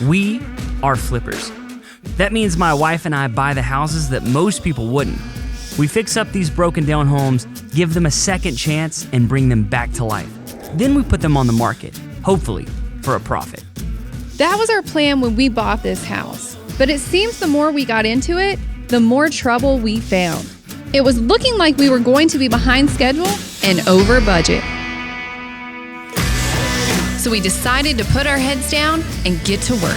We are flippers. That means my wife and I buy the houses that most people wouldn't. We fix up these broken down homes, give them a second chance, and bring them back to life. Then we put them on the market, hopefully for a profit. That was our plan when we bought this house. But it seems the more we got into it, the more trouble we found. It was looking like we were going to be behind schedule and over budget. So we decided to put our heads down and get to work.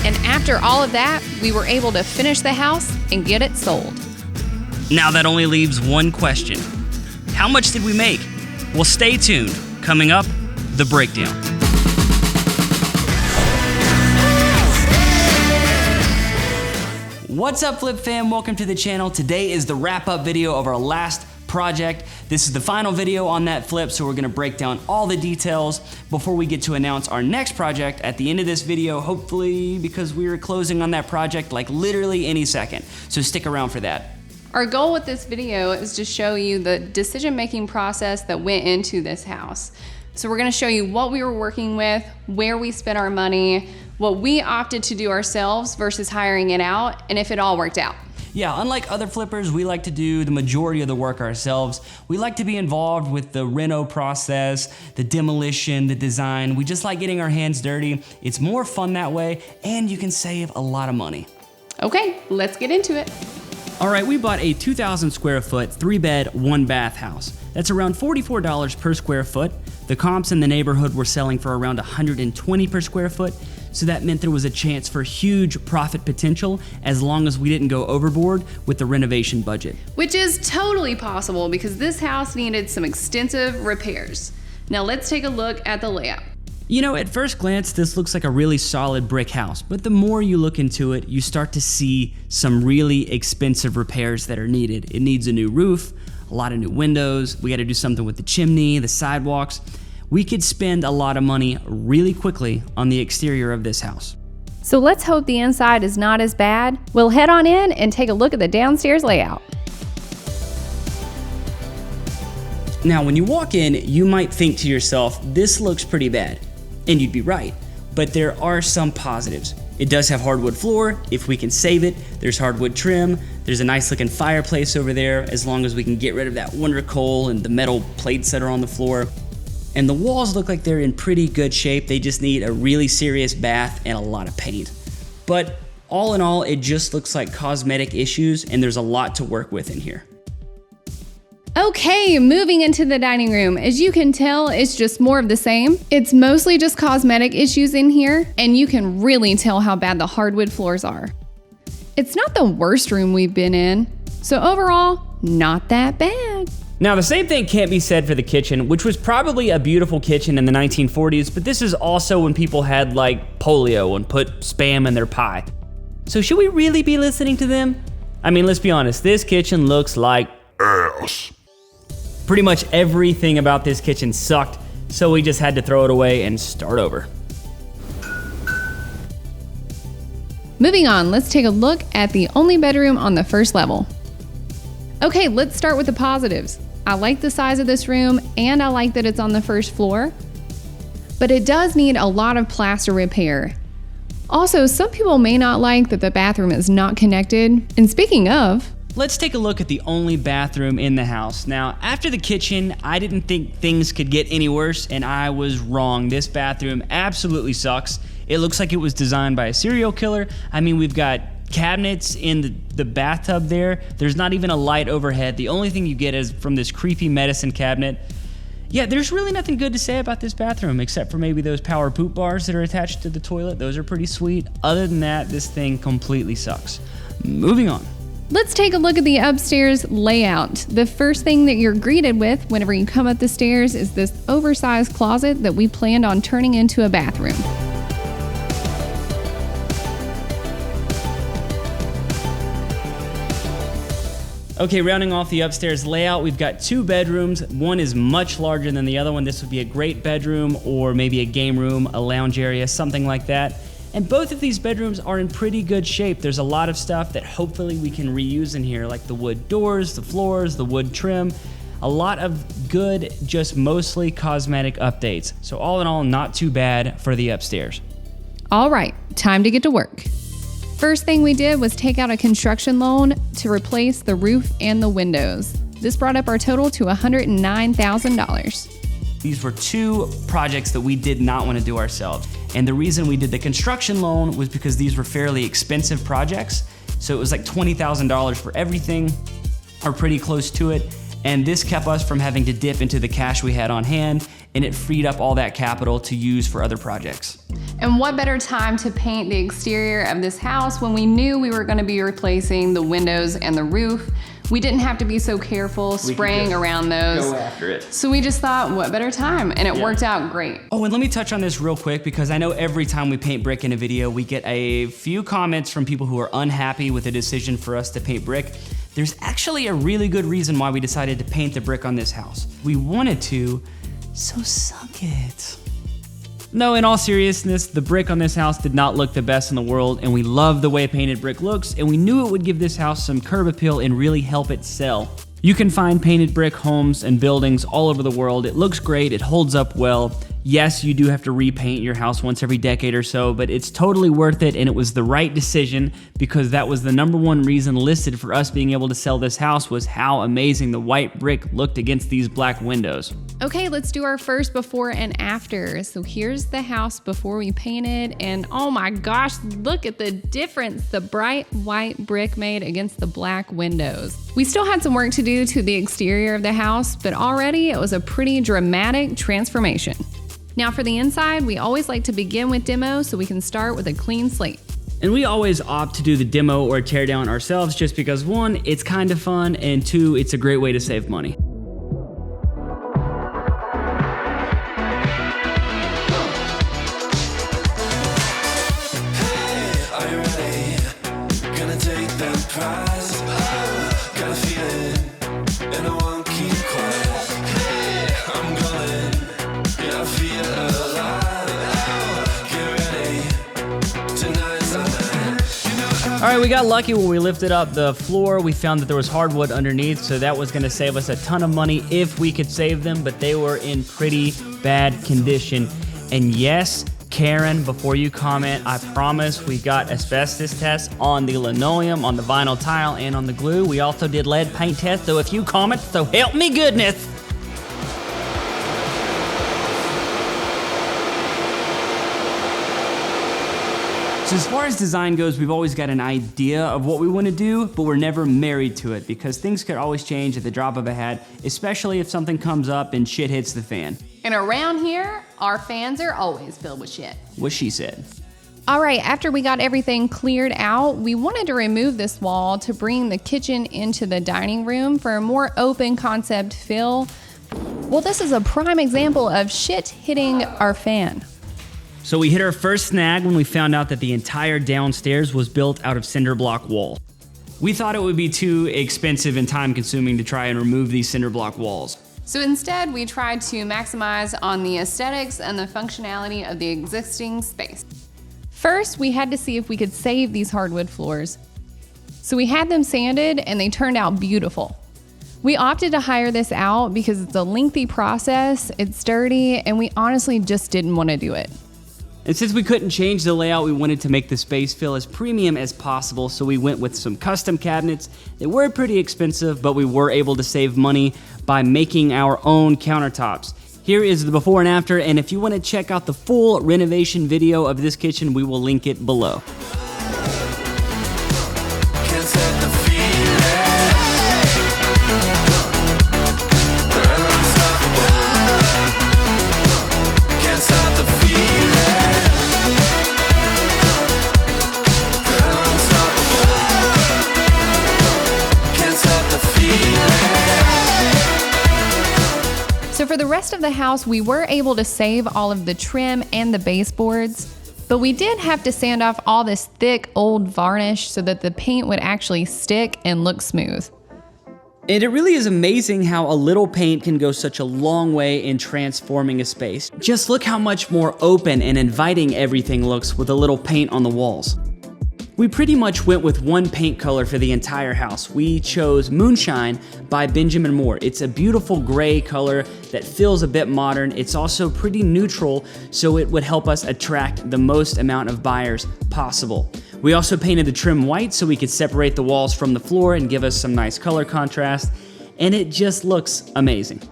And after all of that, we were able to finish the house and get it sold. Now that only leaves one question. How much did we make? Well, stay tuned. Coming up, the breakdown. What's up, Flip fam? Welcome to the channel. Today is the wrap-up video of our last project. This is the final video on that flip, so we're gonna break down all the details before we get to announce our next project at the end of this video, hopefully, because we are closing on that project like literally any second. So stick around for that. Our goal with this video is to show you the decision-making process that went into this house. So we're gonna show you what we were working with, where we spent our money, what we opted to do ourselves versus hiring it out, and if it all worked out. Yeah, unlike other flippers, we like to do the majority of the work ourselves. We like to be involved with the reno process, the demolition, the design. We just like getting our hands dirty. It's more fun that way, and you can save a lot of money. Okay, let's get into it. All right, we bought a 2,000 square foot, 3-bed, 1-bath house. That's around $44 per square foot. The comps in the neighborhood were selling for around $120 per square foot, so that meant there was a chance for huge profit potential as long as we didn't go overboard with the renovation budget. Which is totally possible because this house needed some extensive repairs. Now let's take a look at the layout. You know, at first glance, this looks like a really solid brick house, but the more you look into it, you start to see some really expensive repairs that are needed. It needs a new roof, a lot of new windows, we gotta do something with the chimney, the sidewalks. We could spend a lot of money really quickly on the exterior of this house. So let's hope the inside is not as bad. We'll head on in and take a look at the downstairs layout. Now, when you walk in, you might think to yourself, this looks pretty bad. And you'd be right, but there are some positives. It does have hardwood floor, if we can save it. There's hardwood trim. There's a nice looking fireplace over there, as long as we can get rid of that winter coal and the metal plates that are on the floor. And the walls look like they're in pretty good shape. They just need a really serious bath and a lot of paint. But all in all, it just looks like cosmetic issues, and there's a lot to work with in here. Okay, moving into the dining room. As you can tell, it's just more of the same. It's mostly just cosmetic issues in here, and you can really tell how bad the hardwood floors are. It's not the worst room we've been in, so overall, not that bad. Now, the same thing can't be said for the kitchen, which was probably a beautiful kitchen in the 1940s, but this is also when people had like polio and put Spam in their pie. So should we really be listening to them? I mean, let's be honest, this kitchen looks like ass. Pretty much everything about this kitchen sucked, so we just had to throw it away and start over. Moving on, let's take a look at the only bedroom on the first level. Okay, let's start with the positives. I like the size of this room and I like that it's on the first floor, but it does need a lot of plaster repair. Also, some people may not like that the bathroom is not connected. And speaking of, let's take a look at the only bathroom in the house. Now, after the kitchen, I didn't think things could get any worse, and I was wrong. This bathroom absolutely sucks. It looks like it was designed by a serial killer. I mean, we've got cabinets in the bathtub there. There's not even a light overhead. The only thing you get is from this creepy medicine cabinet. Yeah, there's really nothing good to say about this bathroom except for maybe those power poop bars that are attached to the toilet. Those are pretty sweet. Other than that, this thing completely sucks. Moving on. Let's take a look at the upstairs layout. The first thing that you're greeted with whenever you come up the stairs is this oversized closet that we planned on turning into a bathroom. Okay, rounding off the upstairs layout, we've got 2 bedrooms. One is much larger than the other one. This would be a great bedroom or maybe a game room, a lounge area, something like that. And both of these bedrooms are in pretty good shape. There's a lot of stuff that hopefully we can reuse in here, like the wood doors, the floors, the wood trim. A lot of good, just mostly cosmetic updates. So all in all, not too bad for the upstairs. All right, time to get to work. First thing we did was take out a construction loan to replace the roof and the windows. This brought up our total to $109,000. These were 2 projects that we did not want to do ourselves. And the reason we did the construction loan was because these were fairly expensive projects. So it was like $20,000 for everything, or pretty close to it. And this kept us from having to dip into the cash we had on hand, and it freed up all that capital to use for other projects. And what better time to paint the exterior of this house when we knew we were going to be replacing the windows and the roof. We didn't have to be so careful spraying around those. Go after it. So we just thought, what better time? And it worked out great. Oh, and let me touch on this real quick, because I know every time we paint brick in a video, we get a few comments from people who are unhappy with the decision for us to paint brick. There's actually a really good reason why we decided to paint the brick on this house. We wanted to, so suck it. No, in all seriousness, the brick on this house did not look the best in the world, and we love the way painted brick looks, and we knew it would give this house some curb appeal and really help it sell. You can find painted brick homes and buildings all over the world. It looks great, it holds up well. Yes, you do have to repaint your house once every decade or so, but it's totally worth it, and it was the right decision because that was the #1 reason listed for us being able to sell this house, was how amazing the white brick looked against these black windows. Okay, let's do our first before and after. So here's the house before we painted, and oh my gosh, look at the difference the bright white brick made against the black windows. We still had some work to do to the exterior of the house, but already it was a pretty dramatic transformation. Now for the inside, we always like to begin with demo so we can start with a clean slate. And we always opt to do the demo or teardown ourselves just because 1, it's kind of fun, and 2, it's a great way to save money. All right, we got lucky when we lifted up the floor. We found that there was hardwood underneath, so that was gonna save us a ton of money if we could save them, but they were in pretty bad condition. And yes, Karen, before you comment, I promise we got asbestos tests on the linoleum, on the vinyl tile, and on the glue. We also did lead paint tests, so a few comments, so help me goodness. So as far as design goes, we've always got an idea of what we want to do, but we're never married to it because things could always change at the drop of a hat, especially if something comes up and shit hits the fan. And around here, our fans are always filled with shit. What she said. All right, after we got everything cleared out, we wanted to remove this wall to bring the kitchen into the dining room for a more open concept feel. Well, this is a prime example of shit hitting our fan. So we hit our first snag when we found out that the entire downstairs was built out of cinder block wall. We thought it would be too expensive and time consuming to try and remove these cinder block walls. So instead, we tried to maximize on the aesthetics and the functionality of the existing space. First, we had to see if we could save these hardwood floors. So we had them sanded and they turned out beautiful. We opted to hire this out because it's a lengthy process, it's dirty, and we honestly just didn't want to do it. And since we couldn't change the layout, we wanted to make the space feel as premium as possible, so we went with some custom cabinets. They were pretty expensive, but we were able to save money by making our own countertops. Here is the before and after, and if you want to check out the full renovation video of this kitchen, we will link it below. So for the rest of the house, we were able to save all of the trim and the baseboards, but we did have to sand off all this thick old varnish so that the paint would actually stick and look smooth. And it really is amazing how a little paint can go such a long way in transforming a space. Just look how much more open and inviting everything looks with a little paint on the walls. We pretty much went with one paint color for the entire house. We chose Moonshine by Benjamin Moore. It's a beautiful gray color that feels a bit modern. It's also pretty neutral, so it would help us attract the most amount of buyers possible. We also painted the trim white so we could separate the walls from the floor and give us some nice color contrast, and it just looks amazing.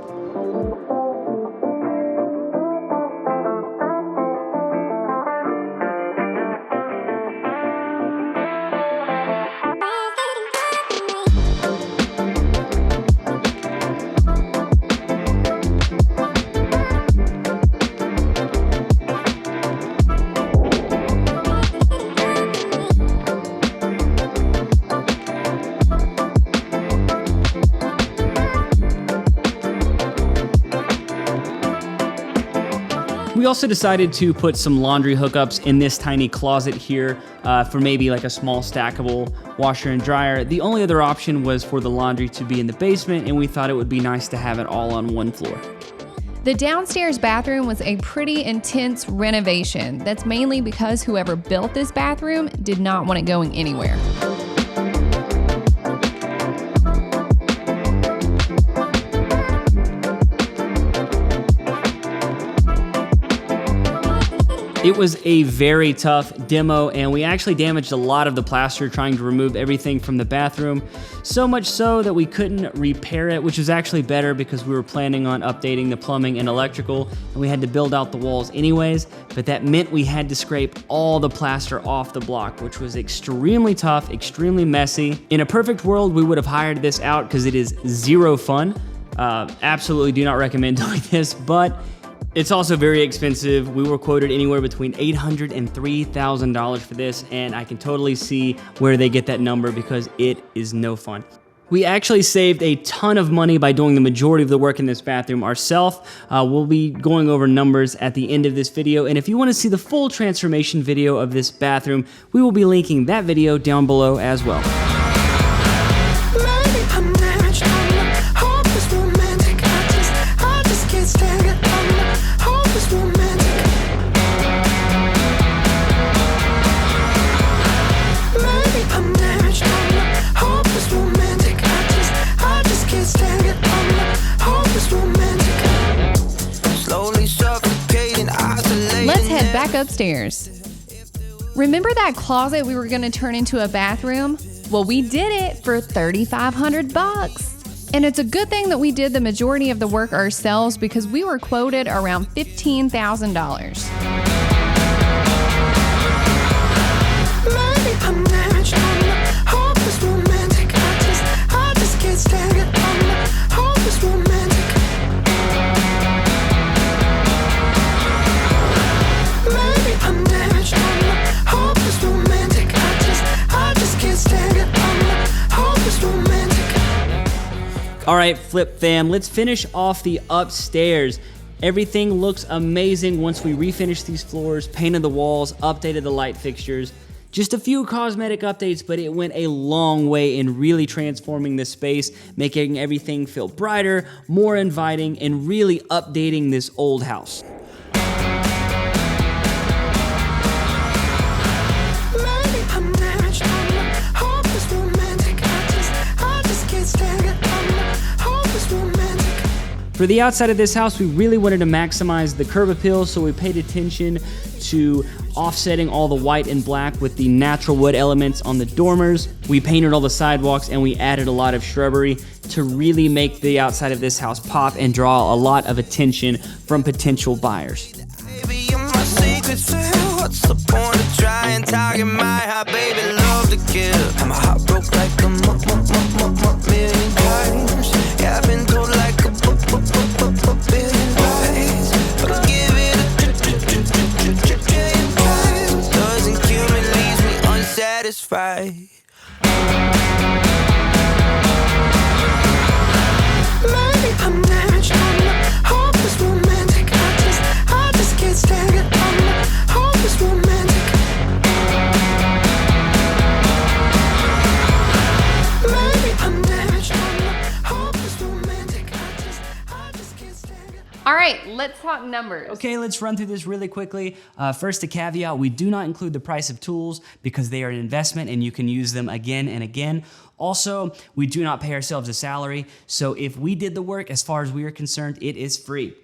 We also decided to put some laundry hookups in this tiny closet here for maybe like a small stackable washer and dryer. The only other option was for the laundry to be in the basement, and we thought it would be nice to have it all on one floor. The downstairs bathroom was a pretty intense renovation. That's mainly because whoever built this bathroom did not want it going anywhere. It was a very tough demo, and we actually damaged a lot of the plaster trying to remove everything from the bathroom. So much so that we couldn't repair it, which was actually better because we were planning on updating the plumbing and electrical, and we had to build out the walls anyways, but that meant we had to scrape all the plaster off the block, which was extremely tough, extremely messy. In a perfect world, we would have hired this out because it is zero fun. Absolutely do not recommend doing this, but it's also very expensive. We were quoted anywhere between $800 and $3,000 for this, and I can totally see where they get that number because it is no fun. We actually saved a ton of money by doing the majority of the work in this bathroom ourselves. We'll be going over numbers at the end of this video, and if you want to see the full transformation video of this bathroom, we will be linking that video down below as well. Let's head back upstairs. Remember that closet we were going to turn into a bathroom? Well, we did it for $3,500. And it's a good thing that we did the majority of the work ourselves because we were quoted around $15,000. All right, Flip fam, let's finish off the upstairs. Everything looks amazing once we refinished these floors, painted the walls, updated the light fixtures. Just a few cosmetic updates, but it went a long way in really transforming this space, making everything feel brighter, more inviting, and really updating this old house. For the outside of this house, we really wanted to maximize the curb appeal, so we paid attention to offsetting all the white and black with the natural wood elements on the dormers. We painted all the sidewalks, and we added a lot of shrubbery to really make the outside of this house pop and draw a lot of attention from potential buyers. Baby, you're my secret feel. What's the point of trying? Talking my heart, baby, love to kill. And my heart broke like a million times. Yeah, I've been told like a billion lies, but I'll give it a trillion times. Doesn't kill me, leaves me unsatisfied. Maybe I'm natural, hopeless romantic. I just can't stand it. I'm hopeless romantic. Maybe I'm natural. let's talk numbers. Okay, let's run through this really quickly. First, a caveat, we do not include the price of tools because they are an investment and you can use them again and again. Also, we do not pay ourselves a salary, so if we did the work, as far as we are concerned, it is free.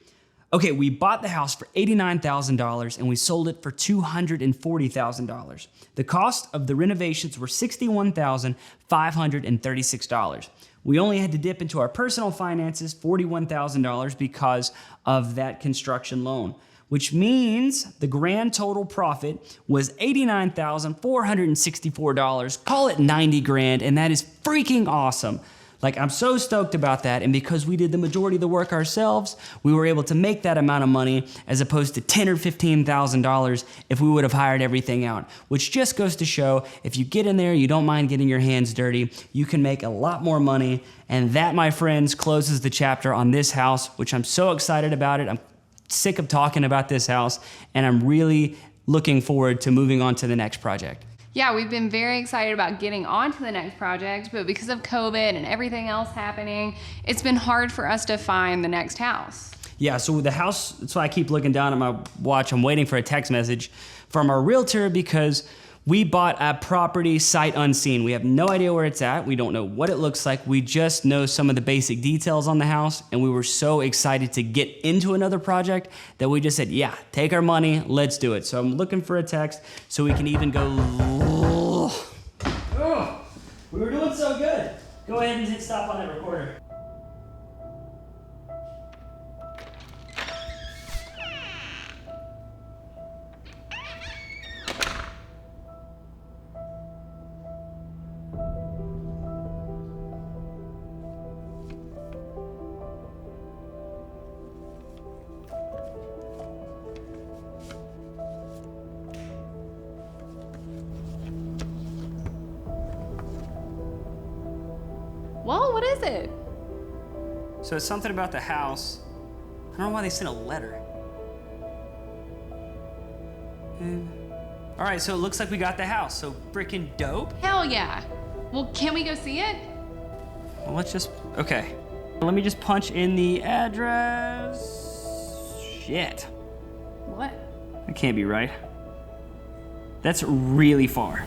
Okay, we bought the house for $89,000 and we sold it for $240,000. The cost of the renovations were $61,536. We only had to dip into our personal finances, $41,000, because of that construction loan, which means the grand total profit was $89,464. Call it 90 grand, and that is freaking awesome. Like, I'm so stoked about that, and because we did the majority of the work ourselves, we were able to make that amount of money as opposed to $10,000 or $15,000 if we would have hired everything out, which just goes to show if you get in there, you don't mind getting your hands dirty, you can make a lot more money, and that, my friends, closes the chapter on this house, which I'm so excited about it. I'm sick of talking about this house, and I'm really looking forward to moving on to the next project. Yeah, we've been very excited about getting on to the next project, but because of COVID and everything else happening, it's been hard for us to find the next house. Yeah, so the house, that's why I keep looking down at my watch. I'm waiting for a text message from our realtor because we bought a property sight unseen. We have no idea where it's at. We don't know what it looks like. We just know some of the basic details on the house, and we were so excited to get into another project that we just said, yeah, take our money, let's do it. So I'm looking for a text so we can even go, oh, we were doing so good. Go ahead and hit stop on that recorder. Well, what is it? So it's something about the house. I don't know why they sent a letter. All right, so it looks like we got the house. So freaking dope. Hell yeah. Well, can we go see it? Well, let's just, okay. Let me just punch in the address. Shit. What? That can't be right. That's really far.